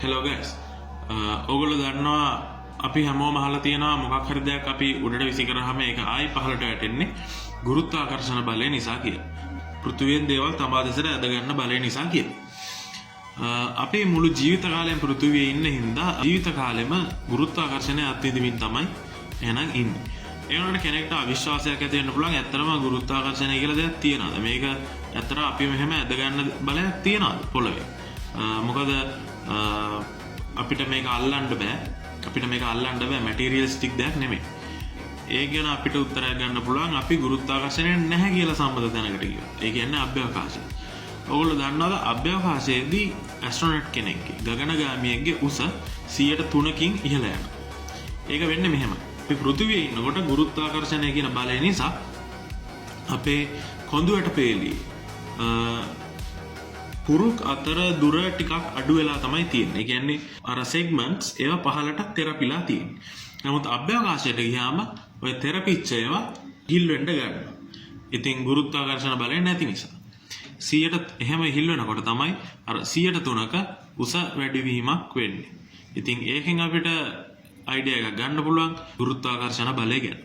Hello guys. ඔයගොල්ලෝ දන්නවා අපි හැමෝම අහලා තියෙනවා මොකක් හරි දෙයක් අපි උඩට විසි කරාම ඒක ආයි පහළට වැටෙන්නේ ගුරුත්වාකර්ෂණ බලය නිසා කියලා. පෘථිවියෙන් දේවල් තමා දෙසට ඇද ගන්න බලය නිසා කියලා. අපි මුළු ජීවිත කාලයම පෘථිවියේ ඉන්න හින්දා ජීවිත කාලෙම ගුරුත්වාකර්ෂණය අත්විඳින්න තමයි එහෙනම් ඉන්නේ. ඒ වුණාට කෙනෙක්ට අවිශ්වාසයක් ඇති වෙන්න පුළුවන් ඇත්තටම ගුරුත්වාකර්ෂණය කියලා දෙයක් තියනවාද? මේක ඇත්තට අපි මෙහෙම ඇද ගන්න බලයක් තියනවාද පොළවේ? මොකද අපිට මේක අල්ලන්න බෑ මැටීරියලිස්ටික් දෙයක් නෙමෙයි. ඒ ගැන අපිට උත්තරයක් ගන්න පුළුවන් අපි ගුරුත්වාකර්ෂණය නැහැ කියලා සම්බන්ධ තැනකට ගියා. ඒ කියන්නේ අභ්‍යවකාශය. ඔයගොල්ලෝ දන්නවද අභ්‍යවකාශයේදී ඇස්ට්‍රොනොට් කෙනෙක්ගේ ගගනගාමියෙක්ගේ උස 103කින් ඉහළ යනවා. ඒක වෙන්නේ මෙහෙමයි. අපි පෘථිවියේ ඉන්නකොට ගුරුත්වාකර්ෂණය කියන බලය නිසා අපේ කොඳුයට පෙළී පුරුක් අතර දුර ටිකක් අඩු වෙලා තමයි තියෙන්නේ. ඒ කියන්නේ අර සෙග්මන්ට්ස් ඒවා පහලට තෙරපිලා තියෙන්නේ. නමුත් අභ්‍යවකාශයට ගියාම ඔය තෙරපිච්ච ඒවා හිල් වෙන්න ගන්නවා. ඉතින් ගුරුත්වාකර්ෂණ බලය නැති නිසා 100ට එහෙම හිල් වෙනකොට තමයි අර 103ක උස වැඩිවීමක් වෙන්නේ. ඉතින් ඒකෙන් අපිට අයිඩියා එකක් ගන්න පුළුවන් ගුරුත්වාකර්ෂණ බලය ගැන.